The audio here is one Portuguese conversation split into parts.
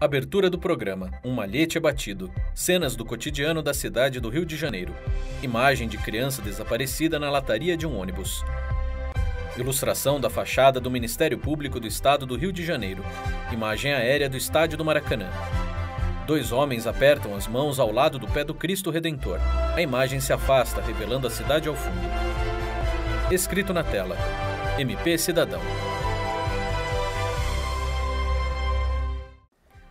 Abertura do programa Um Malhete Abatido. Cenas do cotidiano da cidade do Rio de Janeiro. Imagem de criança desaparecida na lataria de um ônibus. Ilustração da fachada do Ministério Público do Estado do Rio de Janeiro. Imagem aérea do Estádio do Maracanã. Dois homens apertam as mãos ao lado do pé do Cristo Redentor. A imagem se afasta, revelando a cidade ao fundo. Escrito na tela: MP Cidadão.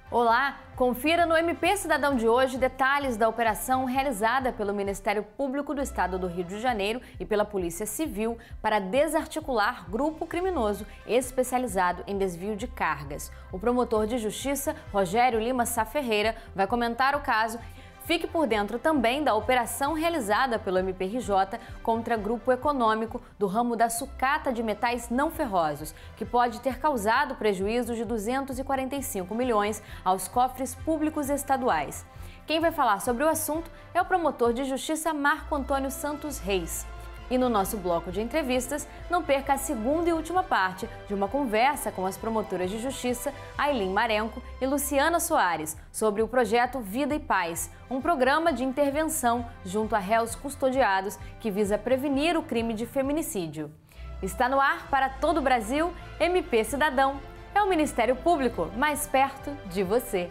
Olá, confira no MP Cidadão de hoje detalhes da operação realizada pelo Ministério Público do Estado do Rio de Janeiro e pela Polícia Civil para desarticular grupo criminoso especializado em desvio de cargas. O promotor de justiça, Rogério Lima Sá Ferreira, vai comentar o caso. Fique por dentro também da operação realizada pelo MPRJ contra grupo econômico do ramo da sucata de metais não ferrosos, que pode ter causado prejuízo de 245 milhões aos cofres públicos estaduais. Quem vai falar sobre o assunto é o promotor de justiça Marco Antônio Santos Reis. E no nosso bloco de entrevistas, não perca a segunda e última parte de uma conversa com as promotoras de justiça Ailin Marenco e Luciana Soares sobre o projeto Vida e Paz, um programa de intervenção junto a réus custodiados que visa prevenir o crime de feminicídio. Está no ar para todo o Brasil, MP Cidadão. É o Ministério Público mais perto de você.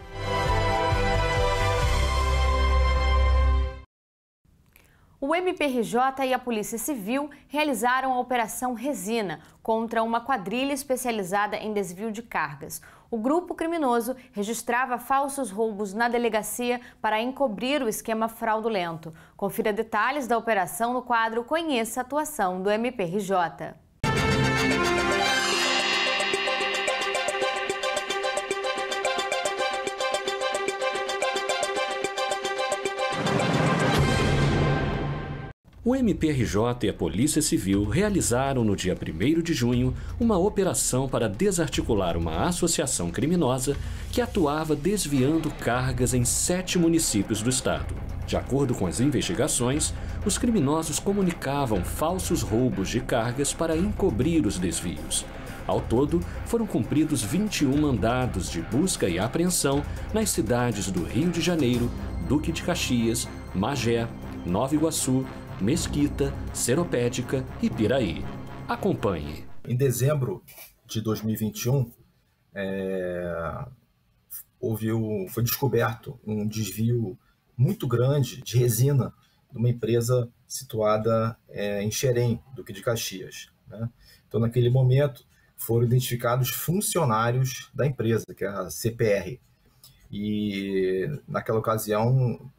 O MPRJ e a Polícia Civil realizaram a Operação Resina contra uma quadrilha especializada em desvio de cargas. O grupo criminoso registrava falsos roubos na delegacia para encobrir o esquema fraudulento. Confira detalhes da operação no quadro Conheça a Atuação do MPRJ. O MPRJ e a Polícia Civil realizaram no dia 1º de junho uma operação para desarticular uma associação criminosa que atuava desviando cargas em 7 municípios do estado. De acordo com as investigações, os criminosos comunicavam falsos roubos de cargas para encobrir os desvios. Ao todo, foram cumpridos 21 mandados de busca e apreensão nas cidades do Rio de Janeiro, Duque de Caxias, Magé, Nova Iguaçu, Mesquita, Seropédica e Piraí. Acompanhe. Em dezembro de 2021, foi descoberto um desvio muito grande de resina de uma empresa situada em Xerém, Duque de Caxias, né? Então, naquele momento, foram identificados funcionários da empresa, que é a CPR. E, naquela ocasião,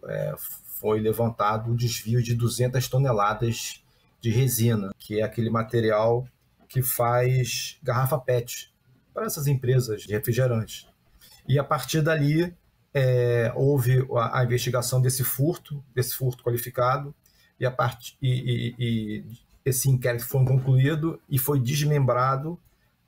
foi levantado o desvio de 200 toneladas de resina, que é aquele material que faz garrafa PET para essas empresas de refrigerante. E a partir dali houve a investigação desse furto qualificado, e esse inquérito foi concluído e foi desmembrado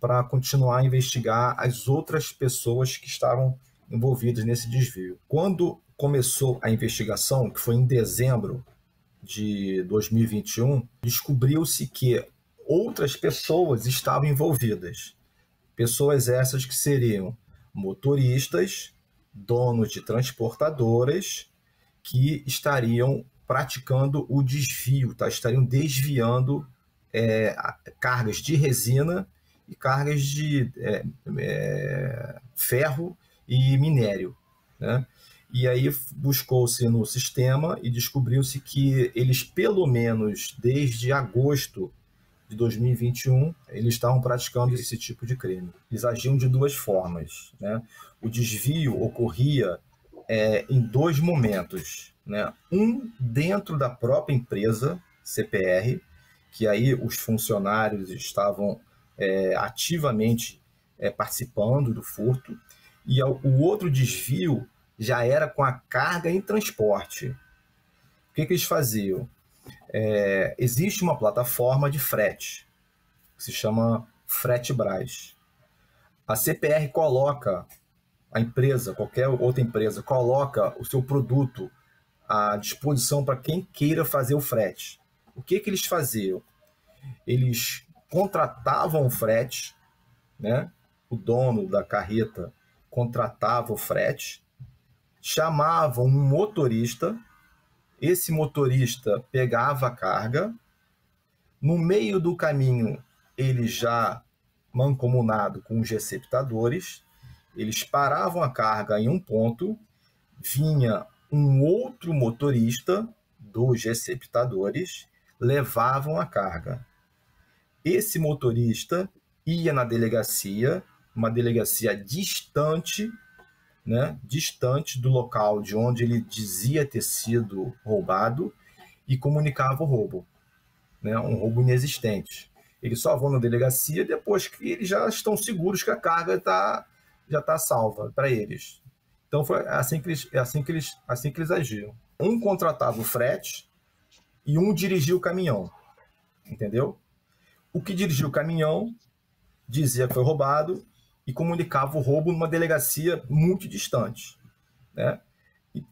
para continuar a investigar as outras pessoas que estavam envolvidas nesse desvio. Quando começou a investigação, que foi em dezembro de 2021, descobriu-se que outras pessoas estavam envolvidas. Pessoas essas que seriam motoristas, donos de transportadoras, que estariam praticando o desvio, estariam desviando cargas de resina e cargas de ferro e minério, né? E aí buscou-se no sistema e descobriu-se que eles, pelo menos desde agosto de 2021, eles estavam praticando esse tipo de crime. Eles agiam de duas formas, né? O desvio ocorria em 2 momentos, né? Um dentro da própria empresa CPR, que aí os funcionários estavam ativamente participando do furto, e o outro desvio já era com a carga em transporte. O que eles faziam? Existe uma plataforma de frete, que se chama Fretebras. A CPR coloca, a empresa, qualquer outra empresa, coloca o seu produto à disposição para quem queira fazer o frete. O que eles faziam? Eles contratavam o frete, né? O dono da carreta contratava o frete, chamava um motorista, esse motorista pegava a carga, no meio do caminho ele já mancomunado com os receptadores, eles paravam a carga em um ponto, vinha um outro motorista dos receptadores, levavam a carga. Esse motorista ia na delegacia, uma delegacia distante, né, distante do local de onde ele dizia ter sido roubado, e comunicava o roubo, né, um roubo inexistente. Eles só vão na delegacia depois que eles já estão seguros que a carga já está salva para eles. Então foi assim que eles agiam. Um contratava o frete e um dirigia o caminhão, entendeu? O que dirigia o caminhão dizia que foi roubado e comunicava o roubo numa delegacia muito distante, né?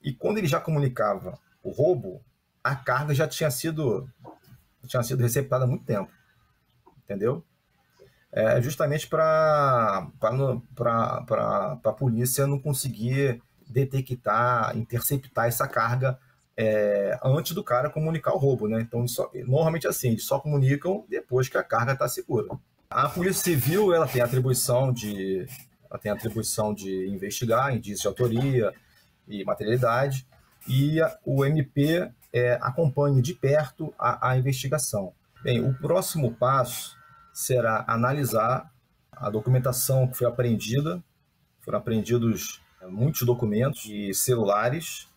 E quando ele já comunicava o roubo, a carga já tinha sido receptada há muito tempo, entendeu? Justamente para a polícia não conseguir detectar, interceptar essa carga antes do cara comunicar o roubo, né? Então, normalmente assim, eles só comunicam depois que a carga está segura. A Polícia Civil, ela tem a atribuição de investigar indícios de autoria e materialidade, e o MP acompanha de perto a investigação. Bem, o próximo passo será analisar a documentação que foi apreendida. Foram apreendidos muitos documentos e celulares,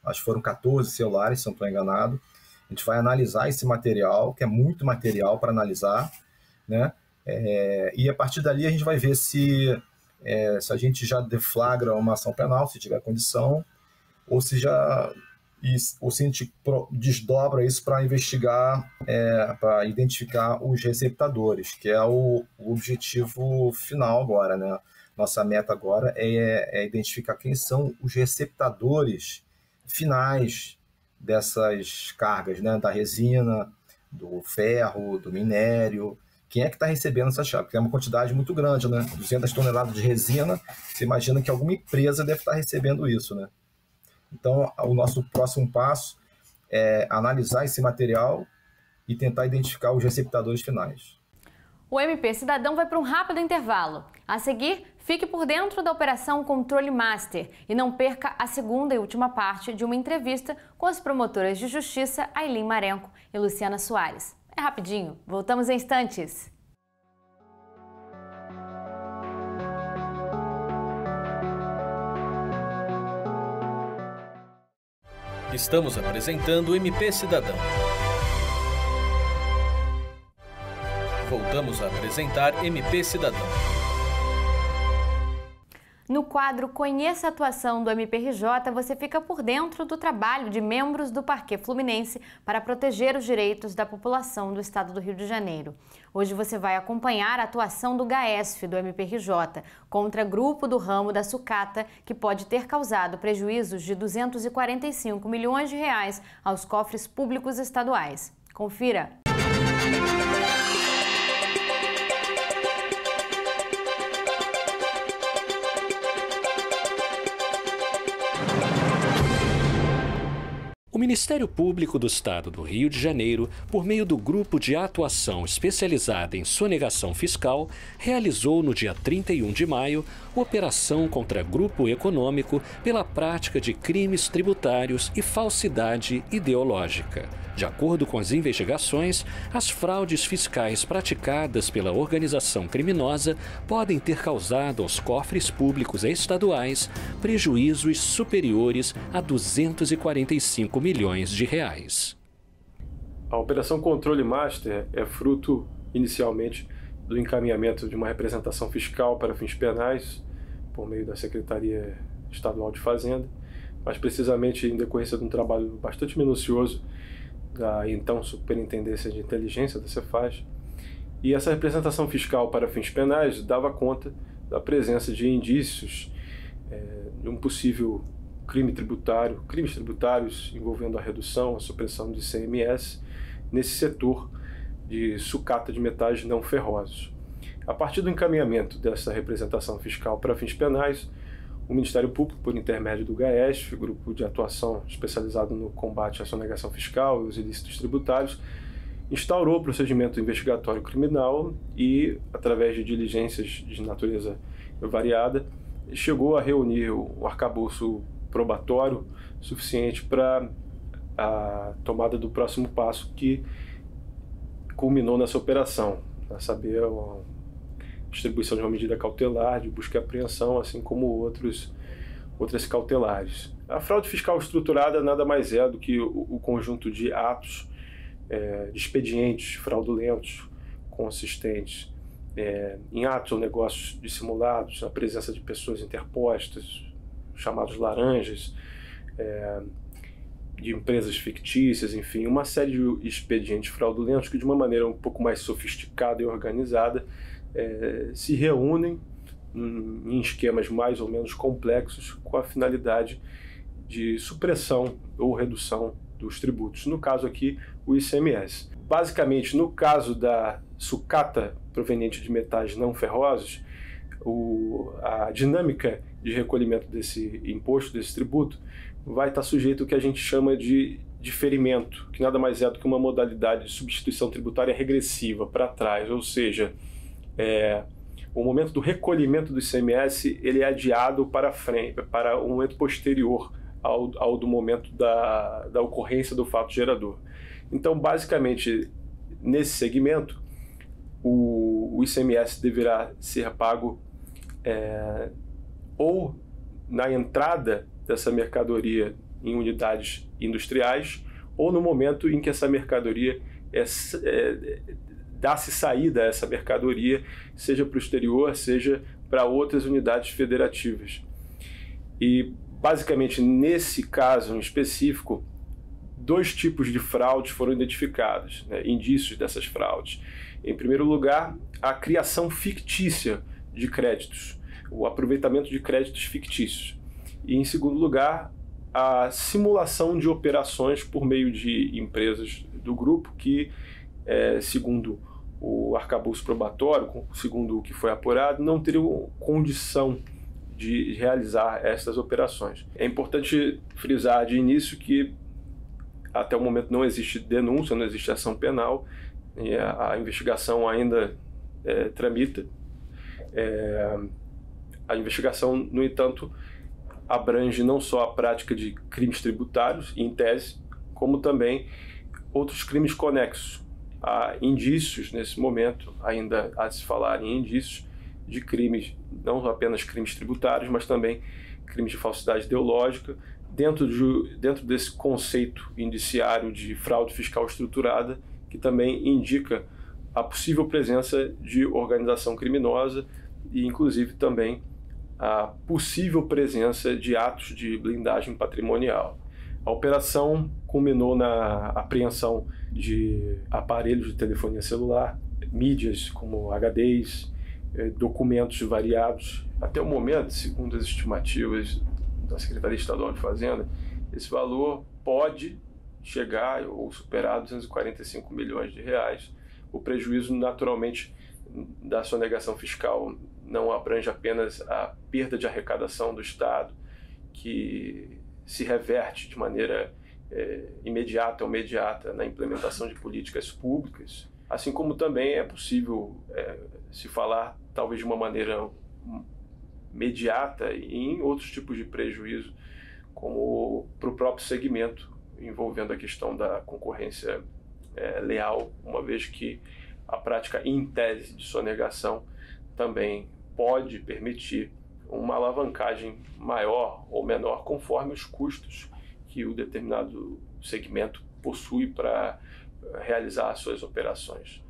acho que foram 14 celulares, se não estou enganado. A gente vai analisar esse material, que é muito material para analisar, né? E a partir dali a gente vai ver se a gente já deflagra uma ação penal, se tiver condição, ou se a gente desdobra isso para investigar, para identificar os receptadores, que é o objetivo final agora, né? Nossa meta agora é identificar quem são os receptadores finais dessas cargas, né? Da resina, do ferro, do minério. Quem é que está recebendo essa chave? Porque é uma quantidade muito grande, né? 200 toneladas de resina, você imagina que alguma empresa deve estar recebendo isso, né? Então, o nosso próximo passo é analisar esse material e tentar identificar os receptadores finais. O MP Cidadão vai para um rápido intervalo. A seguir, fique por dentro da Operação Controle Master e não perca a segunda e última parte de uma entrevista com as promotoras de justiça Ailin Marenco e Luciana Soares. É rapidinho, voltamos em instantes. Estamos apresentando o MP Cidadão. Voltamos a apresentar MP Cidadão. No quadro Conheça a Atuação do MPRJ, você fica por dentro do trabalho de membros do Parquê Fluminense para proteger os direitos da população do estado do Rio de Janeiro. Hoje você vai acompanhar a atuação do GAESF do MPRJ contra grupo do ramo da sucata, que pode ter causado prejuízos de 245 milhões de reais aos cofres públicos estaduais. Confira! O Ministério Público do Estado do Rio de Janeiro, por meio do Grupo de Atuação Especializada em Sonegação Fiscal, realizou no dia 31 de maio operação contra grupo econômico pela prática de crimes tributários e falsidade ideológica. De acordo com as investigações, as fraudes fiscais praticadas pela organização criminosa podem ter causado aos cofres públicos estaduais prejuízos superiores a 245 milhões de reais. A Operação Controle Master é fruto, inicialmente, do encaminhamento de uma representação fiscal para fins penais, por meio da Secretaria Estadual de Fazenda, mas precisamente em decorrência de um trabalho bastante minucioso da então Superintendência de Inteligência da Cefaz. E essa representação fiscal para fins penais dava conta da presença de indícios de um possível crimes tributários envolvendo a redução, a supressão de ICMS nesse setor de sucata de metais não ferrosos. A partir do encaminhamento dessa representação fiscal para fins penais, o Ministério Público, por intermédio do GAESF, Grupo de Atuação Especializado no Combate à Sonegação Fiscal e os Ilícitos Tributários, instaurou o procedimento investigatório criminal e, através de diligências de natureza variada, chegou a reunir um arcabouço probatório suficiente para a tomada do próximo passo, que culminou nessa operação, a saber, a distribuição de uma medida cautelar de busca e apreensão, assim como outras cautelares. A fraude fiscal estruturada nada mais é do que o conjunto de atos, de expedientes fraudulentos consistentes em atos ou negócios dissimulados, na presença de pessoas interpostas, chamados laranjas, de empresas fictícias, enfim, uma série de expedientes fraudulentos que, de uma maneira um pouco mais sofisticada e organizada, se reúnem em esquemas mais ou menos complexos com a finalidade de supressão ou redução dos tributos. No caso aqui, o ICMS. Basicamente, no caso da sucata proveniente de metais não ferrosos, a dinâmica de recolhimento desse imposto, desse tributo, vai estar sujeito ao que a gente chama de diferimento, que nada mais é do que uma modalidade de substituição tributária regressiva para trás, ou seja, o momento do recolhimento do ICMS ele é adiado para frente, para um momento posterior ao do momento da ocorrência do fato gerador. Então, basicamente, nesse segmento, o ICMS deverá ser pago ou na entrada dessa mercadoria em unidades industriais, ou no momento em que essa mercadoria dá-se saída a essa mercadoria, seja para o exterior, seja para outras unidades federativas. E, basicamente, nesse caso em específico, 2 tipos de fraudes foram identificados, indícios dessas fraudes. Em primeiro lugar, a criação fictícia de créditos, o aproveitamento de créditos fictícios. E, em segundo lugar, a simulação de operações por meio de empresas do grupo que, segundo o arcabouço probatório, segundo o que foi apurado, não teriam condição de realizar essas operações. É importante frisar de início que até o momento não existe denúncia, não existe ação penal, e a investigação ainda tramita. A investigação, no entanto, abrange não só a prática de crimes tributários, em tese, como também outros crimes conexos. Há indícios, nesse momento, ainda há de se falar em indícios de crimes, não apenas crimes tributários, mas também crimes de falsidade ideológica, dentro desse conceito indiciário de fraude fiscal estruturada, que também indica a possível presença de organização criminosa e, inclusive, também a possível presença de atos de blindagem patrimonial. A operação culminou na apreensão de aparelhos de telefonia celular, mídias como HDs, documentos variados. Até o momento, segundo as estimativas da Secretaria Estadual de Fazenda, esse valor pode chegar ou superar 245 milhões de reais. O prejuízo, naturalmente, da sonegação fiscal não abrange apenas a perda de arrecadação do Estado, que se reverte de maneira imediata ou mediata na implementação de políticas públicas, assim como também é possível se falar, talvez de uma maneira mediata, em outros tipos de prejuízo, como para o próprio segmento, envolvendo a questão da concorrência leal, uma vez que a prática em tese de sonegação também pode permitir uma alavancagem maior ou menor conforme os custos que o determinado segmento possui para realizar as suas operações.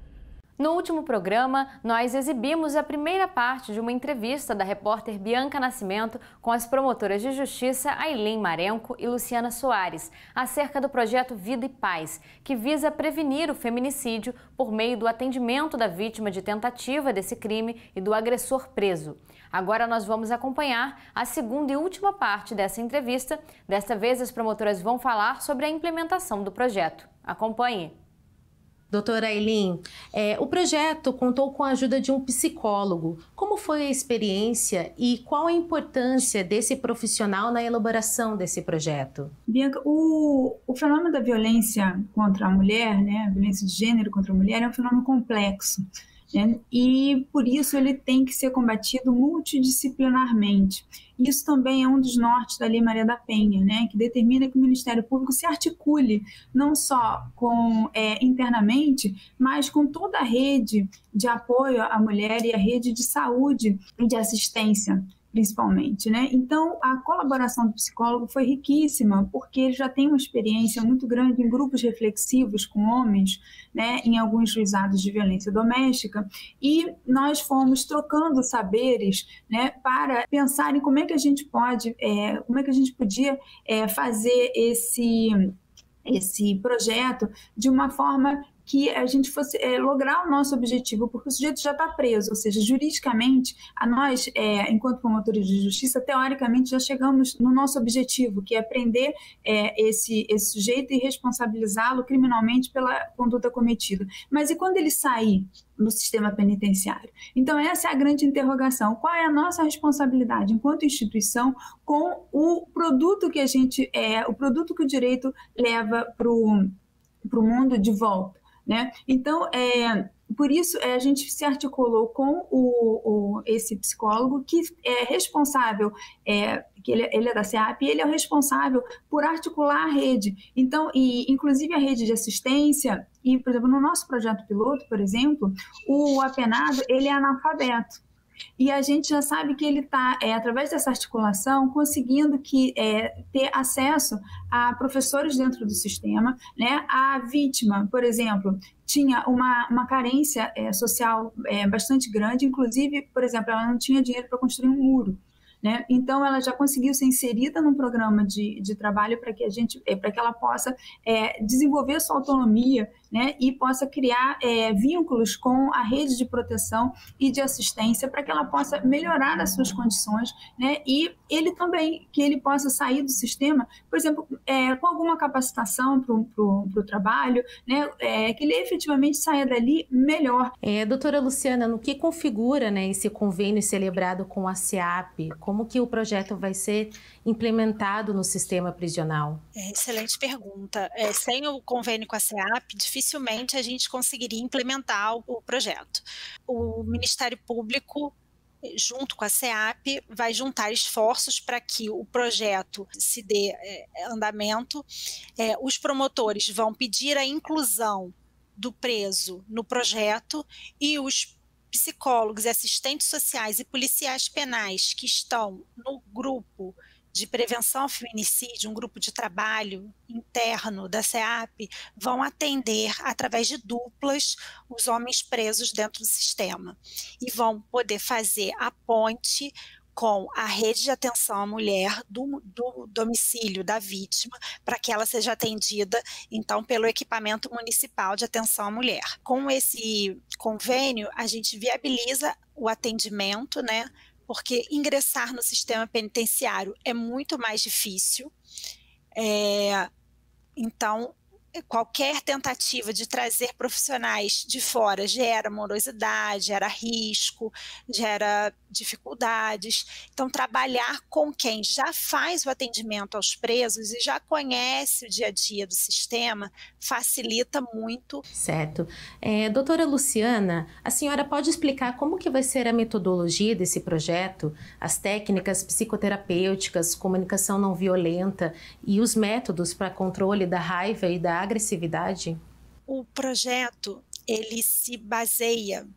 No último programa, nós exibimos a primeira parte de uma entrevista da repórter Bianca Nascimento com as promotoras de justiça Ailin Marenco e Luciana Soares, acerca do projeto Vida e Paz, que visa prevenir o feminicídio por meio do atendimento da vítima de tentativa desse crime e do agressor preso. Agora nós vamos acompanhar a segunda e última parte dessa entrevista. Desta vez, as promotoras vão falar sobre a implementação do projeto. Acompanhe! Doutora Aylin, o projeto contou com a ajuda de um psicólogo. Como foi a experiência e qual a importância desse profissional na elaboração desse projeto? Bianca, o fenômeno da violência contra a mulher, né, a violência de gênero contra a mulher, é um fenômeno complexo, né, e por isso ele tem que ser combatido multidisciplinarmente. Isso também é um dos nortes da Lei Maria da Penha, né, que determina que o Ministério Público se articule não só internamente, mas com toda a rede de apoio à mulher e a rede de saúde e de assistência, principalmente, né? Então, a colaboração do psicólogo foi riquíssima, porque ele já tem uma experiência muito grande em grupos reflexivos com homens, né, em alguns juizados de violência doméstica, e nós fomos trocando saberes, né, para pensar em como é que a gente podia fazer esse projeto de uma forma que a gente fosse lograr o nosso objetivo, porque o sujeito já está preso, ou seja, juridicamente, nós, enquanto promotores de justiça, teoricamente já chegamos no nosso objetivo, que é prender esse sujeito e responsabilizá-lo criminalmente pela conduta cometida. Mas e quando ele sair no sistema penitenciário? Então essa é a grande interrogação. Qual é a nossa responsabilidade enquanto instituição com o produto que o produto que o direito leva para o mundo de volta, né? Então, por isso, a gente se articulou com esse psicólogo que é responsável, que ele é da SEAP, e ele é o responsável por articular a rede. Então, inclusive a rede de assistência, e, por exemplo, no nosso projeto piloto, por exemplo, o apenado, ele é analfabeto. E a gente já sabe que ele está, através dessa articulação, conseguindo ter acesso a professores dentro do sistema, né? A vítima, por exemplo, tinha uma carência social bastante grande, inclusive, por exemplo, ela não tinha dinheiro para construir um muro, né? Então ela já conseguiu ser inserida num programa de trabalho para que ela possa desenvolver sua autonomia, né, e possa criar vínculos com a rede de proteção e de assistência para que ela possa melhorar as suas condições, né, e ele também, que ele possa sair do sistema, por exemplo, com alguma capacitação para o trabalho, né, que ele efetivamente saia dali melhor. Doutora Luciana, no que configura, né, esse convênio celebrado com a SEAP? Como que o projeto vai ser implementado no sistema prisional? Excelente pergunta. Sem o convênio com a SEAP, dificilmente a gente conseguiria implementar o projeto. O Ministério Público, junto com a SEAP, vai juntar esforços para que o projeto se dê andamento. Os promotores vão pedir a inclusão do preso no projeto e os psicólogos, assistentes sociais e policiais penais que estão no grupo de prevenção ao feminicídio, um grupo de trabalho interno da SEAP, vão atender através de duplas os homens presos dentro do sistema e vão poder fazer a ponte com a rede de atenção à mulher do domicílio da vítima, para que ela seja atendida, então, pelo equipamento municipal de atenção à mulher. Com esse convênio, a gente viabiliza o atendimento, né? Porque ingressar no sistema penitenciário é muito mais difícil. Então, qualquer tentativa de trazer profissionais de fora gera morosidade, gera risco, gera dificuldades. Então, trabalhar com quem já faz o atendimento aos presos e já conhece o dia a dia do sistema facilita muito. Certo. Doutora Luciana, a senhora pode explicar como que vai ser a metodologia desse projeto, as técnicas psicoterapêuticas, comunicação não violenta e os métodos para controle da raiva e da agressividade? O projeto, ele se baseia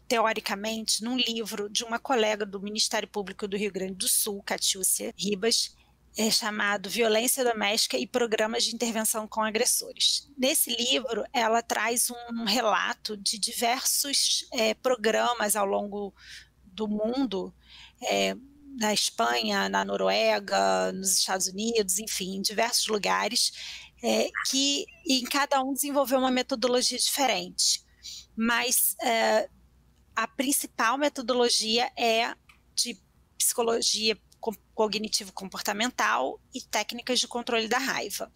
teoricamente, num livro de uma colega do Ministério Público do Rio Grande do Sul, Catiúcia Ribas, chamado Violência Doméstica e Programas de Intervenção com Agressores. Nesse livro, ela traz um relato de diversos programas ao longo do mundo, na Espanha, na Noruega, nos Estados Unidos, enfim, em diversos lugares, que em cada um desenvolveu uma metodologia diferente. Mas a principal metodologia é de psicologia cognitivo-comportamental e técnicas de controle da raiva.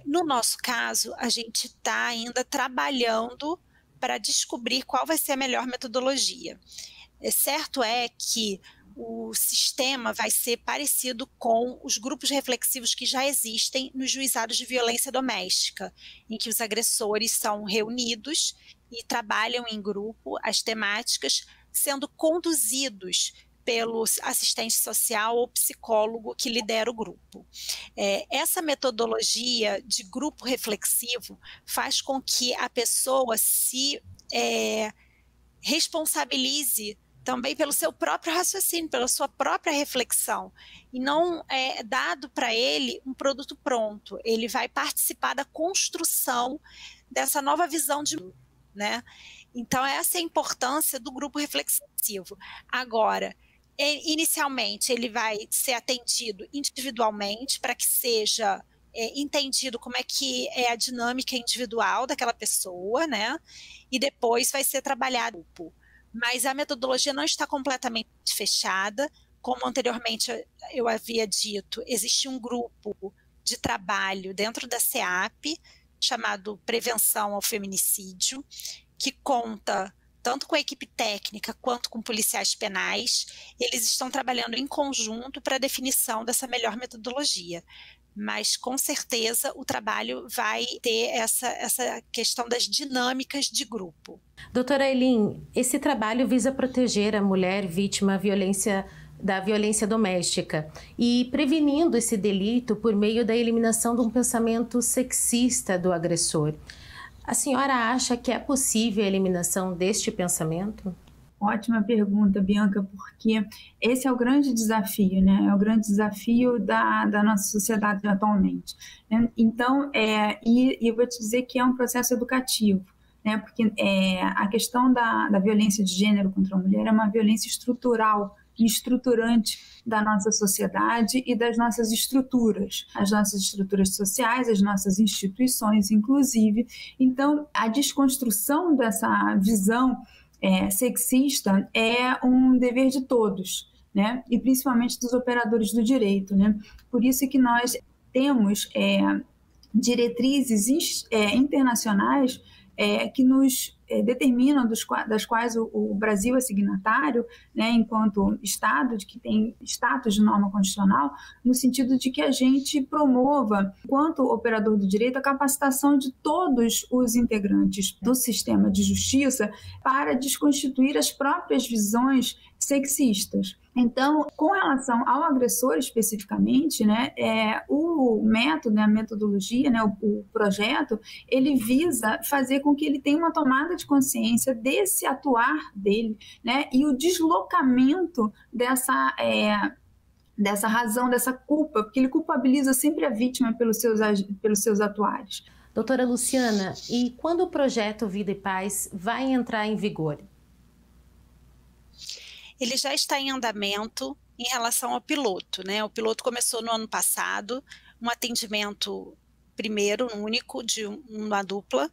No nosso caso, a gente está ainda trabalhando para descobrir qual vai ser a melhor metodologia. Certo é que o sistema vai ser parecido com os grupos reflexivos que já existem nos juizados de violência doméstica, em que os agressores são reunidos e trabalham em grupo as temáticas, sendo conduzidos pelo assistente social ou psicólogo que lidera o grupo. Essa metodologia de grupo reflexivo faz com que a pessoa se responsabilize também pelo seu próprio raciocínio, pela sua própria reflexão, e não é dado para ele um produto pronto. Ele vai participar da construção dessa nova visão de mundo, né? Então, essa é a importância do grupo reflexivo. Agora, inicialmente, ele vai ser atendido individualmente para que seja entendido como é que é a dinâmica individual daquela pessoa, né? E depois vai ser trabalhado em grupo. Mas a metodologia não está completamente fechada. Como anteriormente eu havia dito, existe um grupo de trabalho dentro da SEAP, chamado Prevenção ao Feminicídio, que conta tanto com a equipe técnica quanto com policiais penais. Eles estão trabalhando em conjunto para a definição dessa melhor metodologia. Mas, com certeza, o trabalho vai ter essa questão das dinâmicas de grupo. Doutora Aylin, esse trabalho visa proteger a mulher vítima da violência doméstica e prevenindo esse delito por meio da eliminação de um pensamento sexista do agressor. A senhora acha que é possível a eliminação deste pensamento? Ótima pergunta, Bianca, porque esse é o grande desafio, né? É o grande desafio da nossa sociedade atualmente, né? Então, eu vou te dizer que é um processo educativo, né? Porque a questão da violência de gênero contra a mulher é uma violência estrutural e estruturante da nossa sociedade e das nossas estruturas, as nossas estruturas sociais, as nossas instituições, inclusive. Então, a desconstrução dessa visão sexista é um dever de todos, né? E principalmente dos operadores do direito, né? Por isso que nós temos diretrizes internacionais que nos determinam, das quais o Brasil é signatário, né, enquanto Estado, que tem status de norma constitucional, no sentido de que a gente promova, enquanto operador do direito, a capacitação de todos os integrantes do sistema de justiça para desconstituir as próprias visões sexistas. Então, com relação ao agressor especificamente, né, o método, a metodologia, né, o projeto, ele visa fazer com que ele tenha uma tomada de consciência desse atuar dele, né, e o deslocamento dessa razão, dessa culpa, porque ele culpabiliza sempre a vítima pelos seus atuares. Doutora Luciana, e quando o projeto Vida e Paz vai entrar em vigor? Ele já está em andamento em relação ao piloto, né? O piloto começou no ano passado, um atendimento primeiro, único, de uma dupla,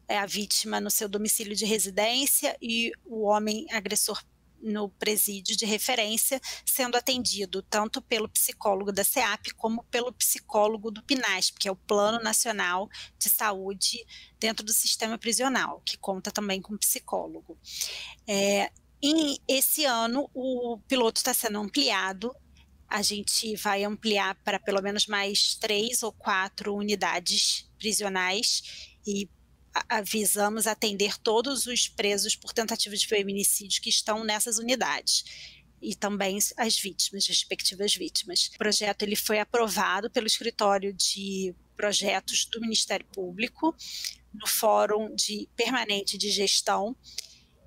a vítima no seu domicílio de residência e o homem agressor no presídio de referência, sendo atendido tanto pelo psicólogo da SEAP como pelo psicólogo do PNASP, que é o Plano Nacional de Saúde dentro do sistema prisional, que conta também com psicólogo. E esse ano o piloto está sendo ampliado, a gente vai ampliar para pelo menos mais 3 ou 4 unidades prisionais e visamos atender todos os presos por tentativa de feminicídio que estão nessas unidades e também as vítimas, respectivas vítimas. O projeto ele foi aprovado pelo Escritório de Projetos do Ministério Público no Fórum Permanente de Gestão,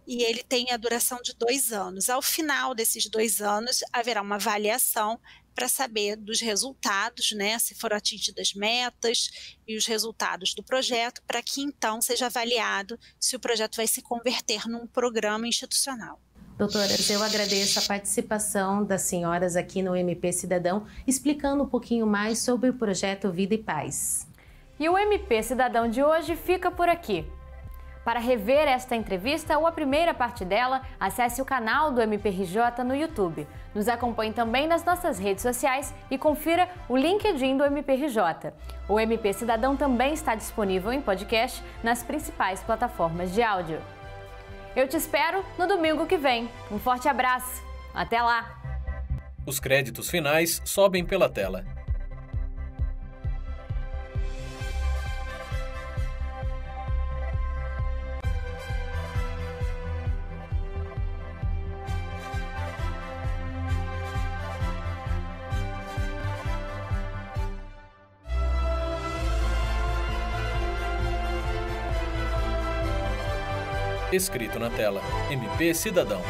e ele tem a duração de 2 anos. Ao final desses 2 anos, haverá uma avaliação para saber dos resultados, né, se foram atingidas metas e os resultados do projeto, para que então seja avaliado se o projeto vai se converter num programa institucional. Doutoras, eu agradeço a participação das senhoras aqui no MP Cidadão, explicando um pouquinho mais sobre o projeto Vida e Paz. E o MP Cidadão de hoje fica por aqui. Para rever esta entrevista ou a primeira parte dela, acesse o canal do MPRJ no YouTube. Nos acompanhe também nas nossas redes sociais e confira o LinkedIn do MPRJ. O MP Cidadão também está disponível em podcast nas principais plataformas de áudio. Eu te espero no domingo que vem. Um forte abraço. Até lá! Os créditos finais sobem pela tela. Escrito na tela, MP Cidadão.